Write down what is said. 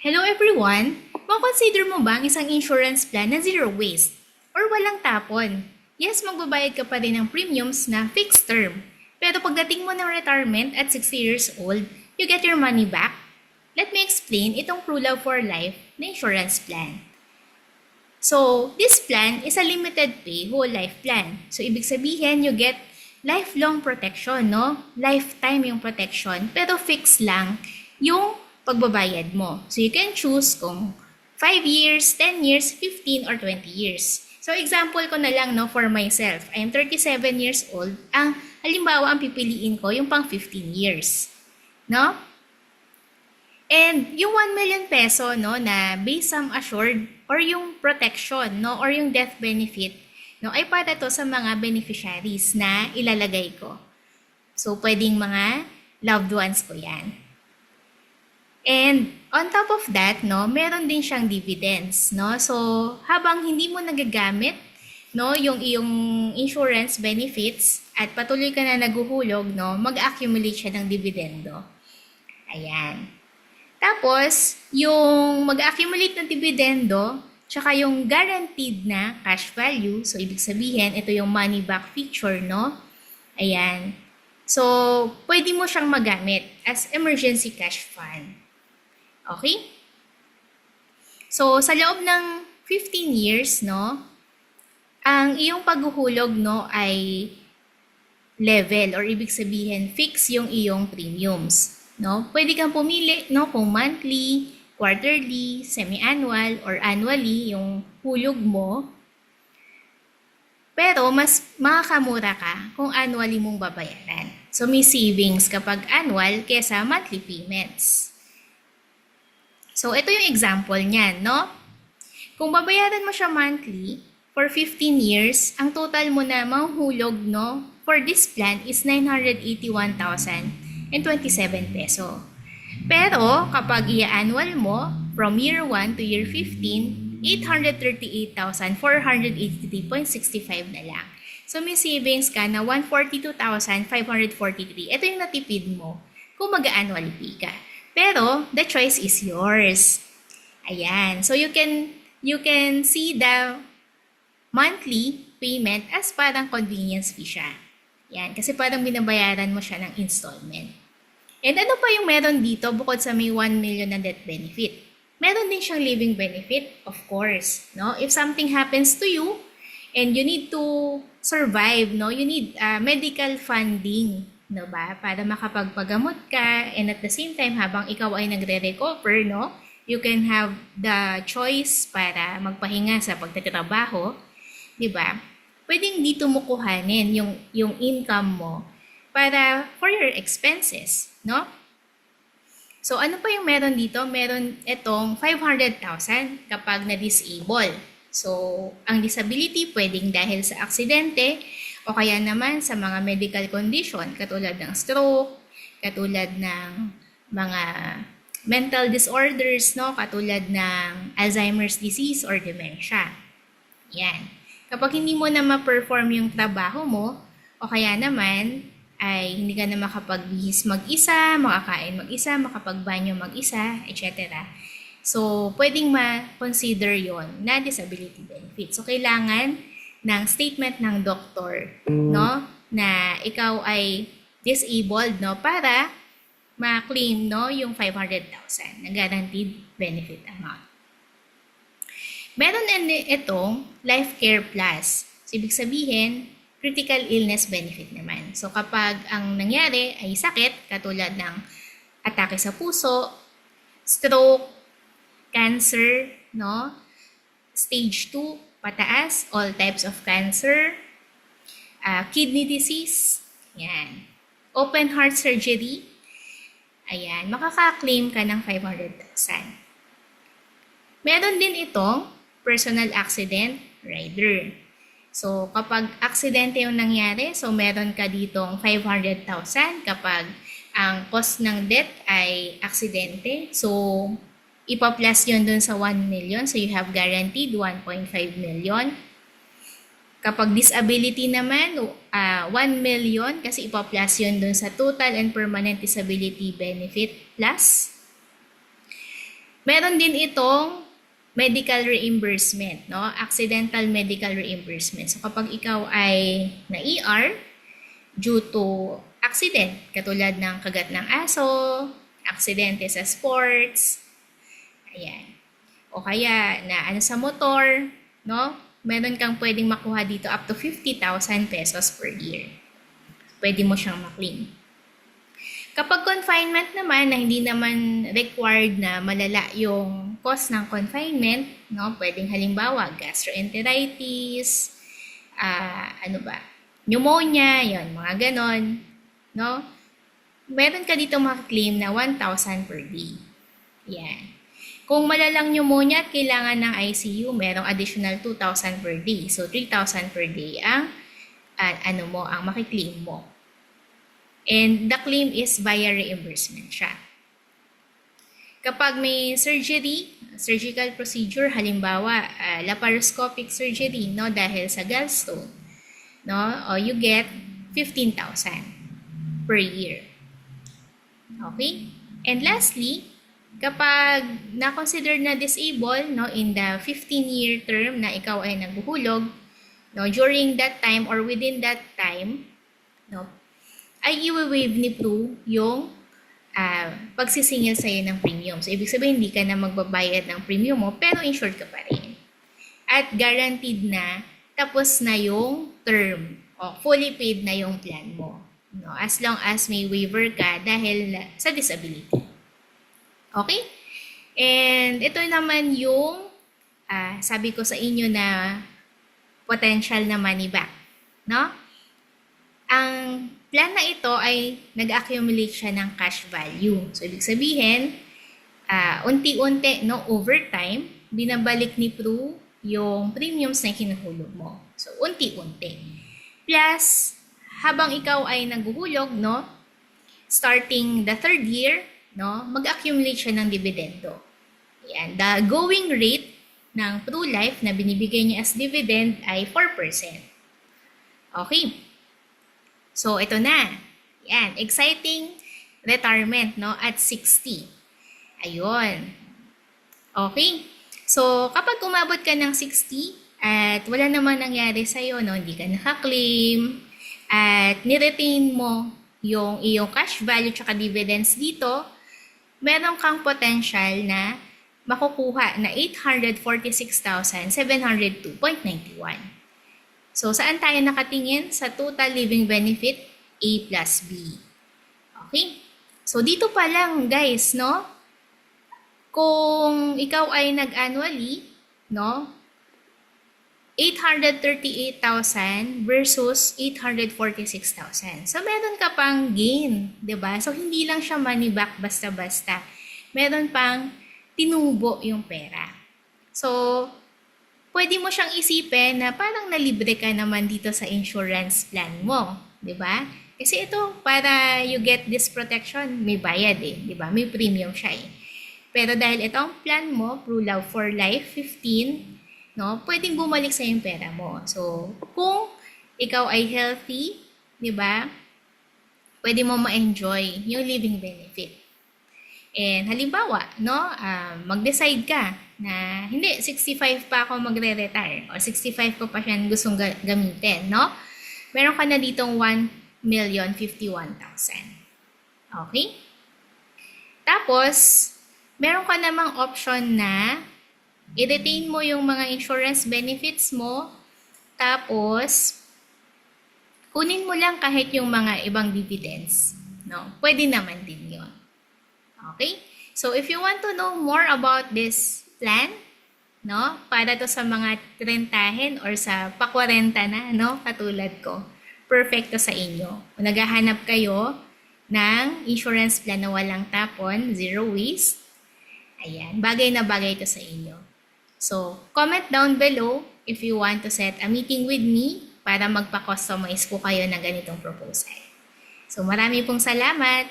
Hello everyone! Makonsider mo ba ang isang insurance plan na zero waste or walang tapon? Yes, magbabayad ka pa rin ng premiums na fixed term. Pero pagdating mo ng retirement at 60 years old, you get your money back? Let me explain itong True Love for Life na insurance plan. So, this plan is a limited pay whole life plan. So, ibig sabihin, you get lifelong protection, no? Lifetime yung protection, pero fixed lang yung pagbabayad mo. So, you can choose kung 5 years, 10 years, 15, or 20 years. So, example ko na lang, no, for myself. I am 37 years old. Halimbawa, ang pipiliin ko yung pang 15 years. No? And yung 1 million peso, no, na base sum assured or yung protection, no, or yung death benefit, no, ay para to sa mga beneficiaries na ilalagay ko. So, pwedeng mga loved ones ko yan. And on top of that, no, meron din siyang dividends, no? So, habang hindi mo nagagamit, no, yung iyong insurance benefits at patuloy ka na naguhulog, no, mag-accumulate siya ng dividendo. Ayan. Tapos, yung mag-accumulate ng dividendo, tsaka yung guaranteed na cash value, so ibig sabihin, ito yung money back feature, no? Ayan. So, pwede mo siyang magamit as emergency cash fund. Okay? So, sa loob ng 15 years, no, ang iyong paghuhulog, no, ay level or ibig sabihin, fix yung iyong premiums. No? Pwede kang pumili, no, kung monthly, quarterly, semi-annual, or annually yung hulog mo. Pero mas makakamura ka kung annually mong babayaran. So, may savings kapag annual kesa monthly payments. So, ito yung example niyan, no? Kung babayaran mo siya monthly for 15 years, ang total mo na mahuhulog, no, for this plan is 981,027 peso. Pero, kapag i-annual mo, from year 1 to year 15, 838,483.65 na lang. So, may savings ka na 142,543. Ito yung natipid mo kung mag-annual pay ka. Pero, the choice is yours. Ayan. So, you can see the monthly payment as parang convenience fee siya. Ayan. Kasi parang binabayaran mo siya ng installment. And ano pa yung meron dito bukod sa may 1 million na death benefit? Meron din siyang living benefit, of course. No? If something happens to you and you need to survive, no? You need medical funding. No ba? Para makapagpagamot ka and at the same time habang ikaw ay nagre-recover, no, you can have the choice para magpahinga sa pagtatrabaho, 'di ba? Pwedeng dito mo kuhanin yung income mo para for your expenses, no? So ano pa yung meron dito? Meron itong 500,000 kapag na-disable. So ang disability pwedeng dahil sa aksidente o kaya naman sa mga medical condition katulad ng stroke, katulad ng mga mental disorders, no, katulad ng Alzheimer's disease or dementia. Yan. Kapag hindi mo na ma-perform yung trabaho mo o kaya naman ay hindi ka na makapagbihis mag-isa, makakain mag-isa, makapagbanyo mag-isa, etc. So, pwedeng ma-consider yon na disability benefit. So, kailangan ng statement ng doktor, no, na ikaw ay disabled, no, para ma-claim, no, yung 500,000 na guaranteed benefit amount. Meron din itong Life Care Plus. So, ibig sabihin, critical illness benefit naman. So, kapag ang nangyari ay sakit, katulad ng atake sa puso, stroke, cancer, no, stage 2, pataas, all types of cancer, kidney disease, yan. Open heart surgery, ayan, makaka-claim ka ng 500,000. Meron din itong personal accident rider. So, kapag aksidente yung nangyari, so meron ka ditong 500,000 kapag ang cause ng death ay aksidente. So, ipa-plus yun dun sa 1 million. So, you have guaranteed 1.5 million. Kapag disability naman, 1 million kasi ipa-plus yun dun sa total and permanent disability benefit plus. Meron din itong medical reimbursement, no? Accidental medical reimbursement. So kapag ikaw ay na-ER due to accident, katulad ng kagat ng aso, aksidente sa sports, ayan. O kaya na ano sa motor, no? Meron kang pwedeng makuha dito up to 50,000 pesos per year. Pwede mo siyang maklaim. Kapag confinement naman na hindi naman required na malala yung cause ng confinement, no? Pwedeng halimbawa gastroenteritis, pneumonia, yon, mga ganon, no? Meron ka dito makaklaim na 1,000 per day. Yan. Kung malalang pneumonia at kailangan ng ICU, merong additional 2,000 per day. So 3,000 per day ang ang makiklaim mo. And the claim is via reimbursement siya. Kapag may surgery, surgical procedure, halimbawa laparoscopic surgery, no, dahil sa gallstone, no, you get 15,000 per year. Okay? And lastly, kapag na-consider na disabled, no, in the 15-year term na ikaw ay naghuhulog, no, during that time or within that time, no, ay i-waive ni Pru yung pagsisingil sa'yo ng premium. So, ibig sabihin, hindi ka na magbabayad ng premium mo, pero insured ka pa rin. At guaranteed na, tapos na yung term, o fully paid na yung plan mo. No? As long as may waiver ka dahil sa disability. Okay? And ito naman yung sabi ko sa inyo na potential na money back. No? Ang plan na ito ay nag-accumulate siya ng cash value. So, ibig sabihin, unti-unti, no, over time, binabalik ni Pru yung premiums na kinuhulog mo. So, unti-unti. Plus, habang ikaw ay naghuhulog, no, starting the 3rd year, no, mag-accumulate siya ng dividendo. Yan. The going rate ng Pru Life na binibigay niya as dividend ay 4%. Okay. So, ito na. Yan. Exciting retirement, no? At 60. Ayun. Okay. So, kapag umabot ka ng 60 at wala naman nangyari sa'yo, no? Hindi ka nakaklaim at niretain mo yung iyong cash value tsaka dividends dito, meron kang potential na makukuha na 846,702.91. So, saan tayo nakatingin? Sa total living benefit, A plus B. Okay? So, dito pa lang, guys, no? Kung ikaw ay nag-annually, no? 838,000 versus 846,000. So, meron ka pang gain, 'di ba? So, hindi lang siya money back basta-basta. Meron pang tinubo yung pera. So, pwede mo siyang isipin na parang nalibre ka naman dito sa insurance plan mo, 'di ba? Kasi ito, para you get this protection, may bayad eh, 'di ba? May premium siya eh. Pero dahil ito ang plan mo, PruLove for Life 15, no, pwedeng bumalik sa yung pera mo. So, kung ikaw ay healthy, 'di ba? Pwede mo ma-enjoy yung living benefit. And halimbawa, no, mag-decide ka na hindi 65 pa ako magre-retire or 65 ko pa siya gustong gamitin, no? Meron ka na ditong 1,051,000. Okay? Tapos, meron ka namang option na i-retain mo yung mga insurance benefits mo, tapos kunin mo lang kahit yung mga ibang dividends, no? Pwede naman din 'yon. Okay? So if you want to know more about this plan, no, para to sa mga trentahin or sa pa-40 na, no, katulad ko, perfecto sa inyo. Kung naghahanap kayo ng insurance plan na walang tapon, zero waste, ayan, bagay na bagay ito sa inyo. So, comment down below if you want to set a meeting with me para magpa-customize po kayo ng ganitong proposal. So, marami pong salamat!